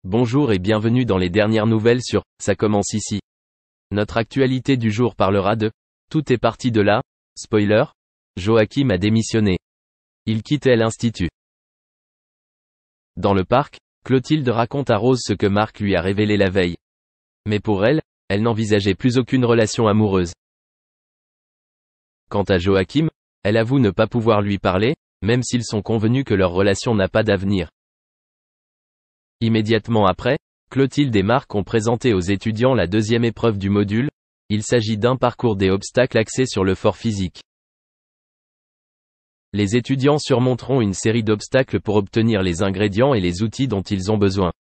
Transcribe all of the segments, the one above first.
Bonjour et bienvenue dans les dernières nouvelles sur « Ça commence ici ». Notre actualité du jour parlera de « Tout est parti de là ». Spoiler, Joachim a démissionné. Il quittait l'Institut. Dans le parc, Clotilde raconte à Rose ce que Marc lui a révélé la veille. Mais pour elle, elle n'envisageait plus aucune relation amoureuse. Quant à Joachim, elle avoue ne pas pouvoir lui parler, même s'ils sont convenus que leur relation n'a pas d'avenir. Immédiatement après, Clotilde et Marc ont présenté aux étudiants la deuxième épreuve du module. Il s'agit d'un parcours des obstacles axé sur le fort physique. Les étudiants surmonteront une série d'obstacles pour obtenir les ingrédients et les outils dont ils ont besoin.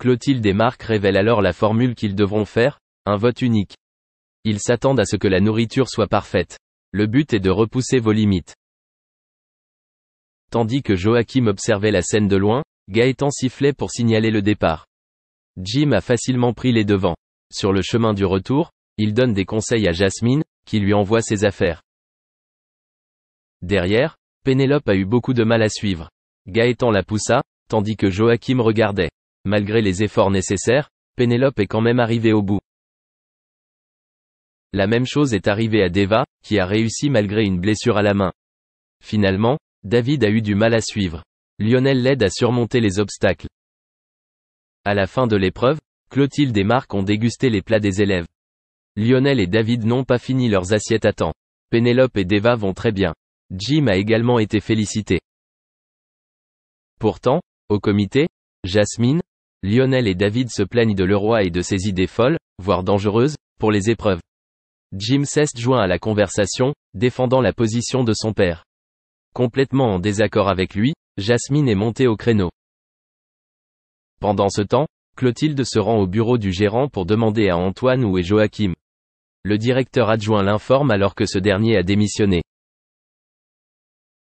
Clotilde et Marc révèlent alors la formule qu'ils devront faire, un vote unique. Ils s'attendent à ce que la nourriture soit parfaite. Le but est de repousser vos limites. Tandis que Joachim observait la scène de loin, Gaëtan sifflait pour signaler le départ. Jim a facilement pris les devants. Sur le chemin du retour, il donne des conseils à Jasmine, qui lui envoie ses affaires. Derrière, Pénélope a eu beaucoup de mal à suivre. Gaëtan la poussa, tandis que Joachim regardait. Malgré les efforts nécessaires, Pénélope est quand même arrivée au bout. La même chose est arrivée à Deva, qui a réussi malgré une blessure à la main. Finalement, David a eu du mal à suivre. Lionel l'aide à surmonter les obstacles. À la fin de l'épreuve, Clotilde et Marc ont dégusté les plats des élèves. Lionel et David n'ont pas fini leurs assiettes à temps. Pénélope et Deva vont très bien. Jim a également été félicité. Pourtant, au comité, Jasmine, Lionel et David se plaignent de Leroy et de ses idées folles, voire dangereuses, pour les épreuves. Jim s'est joint à la conversation, défendant la position de son père. Complètement en désaccord avec lui, Jasmine est montée au créneau. Pendant ce temps, Clotilde se rend au bureau du gérant pour demander à Antoine où est Joachim. Le directeur adjoint l'informe alors que ce dernier a démissionné.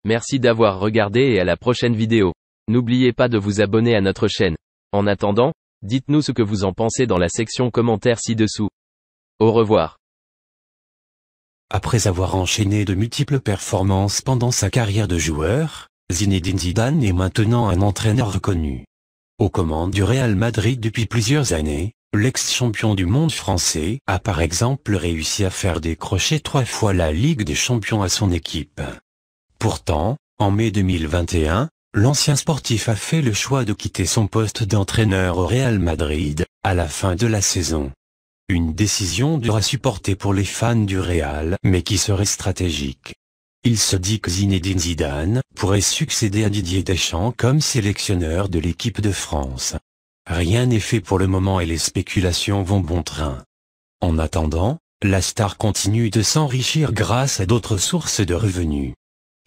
Merci d'avoir regardé et à la prochaine vidéo. N'oubliez pas de vous abonner à notre chaîne. En attendant, dites-nous ce que vous en pensez dans la section commentaires ci-dessous. Au revoir. Après avoir enchaîné de multiples performances pendant sa carrière de joueur, Zinedine Zidane est maintenant un entraîneur reconnu. Aux commandes du Real Madrid depuis plusieurs années, l'ex-champion du monde français a par exemple réussi à faire décrocher 3 fois la Ligue des Champions à son équipe. Pourtant, en mai 2021, l'ancien sportif a fait le choix de quitter son poste d'entraîneur au Real Madrid, à la fin de la saison. Une décision dure à supporter pour les fans du Real, mais qui serait stratégique. Il se dit que Zinedine Zidane pourrait succéder à Didier Deschamps comme sélectionneur de l'équipe de France. Rien n'est fait pour le moment et les spéculations vont bon train. En attendant, la star continue de s'enrichir grâce à d'autres sources de revenus.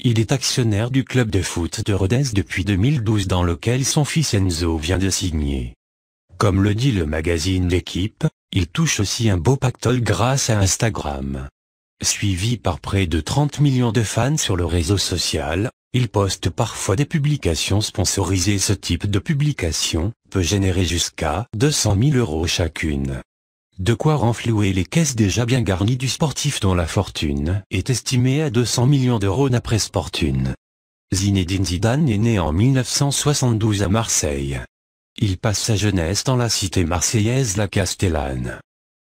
Il est actionnaire du club de foot de Rodez depuis 2012 dans lequel son fils Enzo vient de signer. Comme le dit le magazine L'Équipe, il touche aussi un beau pactole grâce à Instagram. Suivi par près de 30 millions de fans sur le réseau social, il poste parfois des publications sponsorisées. Ce type de publication peut générer jusqu'à 200 000 € chacune. De quoi renflouer les caisses déjà bien garnies du sportif dont la fortune est estimée à 200 millions d'euros d'après Sportune. Zinedine Zidane est né en 1972 à Marseille. Il passe sa jeunesse dans la cité marseillaise La Castellane.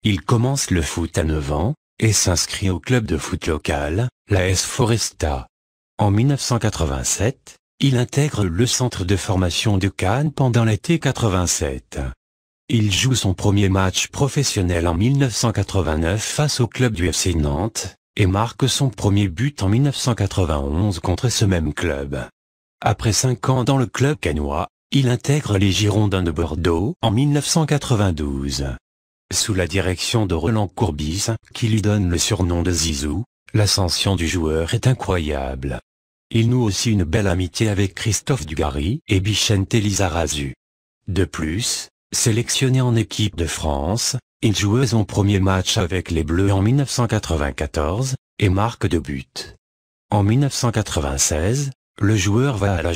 Il commence le foot à 9 ans, et s'inscrit au club de foot local, l'AS Foresta. En 1987, il intègre le centre de formation de Cannes pendant l'été 87. Il joue son premier match professionnel en 1989 face au club du FC Nantes, et marque son premier but en 1991 contre ce même club. Après 5 ans dans le club cannois, il intègre les Girondins de Bordeaux en 1992. Sous la direction de Roland Courbis, qui lui donne le surnom de Zizou, l'ascension du joueur est incroyable. Il noue aussi une belle amitié avec Christophe Dugarry et Vicente Lizarazu. De plus, sélectionné en équipe de France, il joue son premier match avec les Bleus en 1994, et marque 2 buts. En 1996, le joueur va à la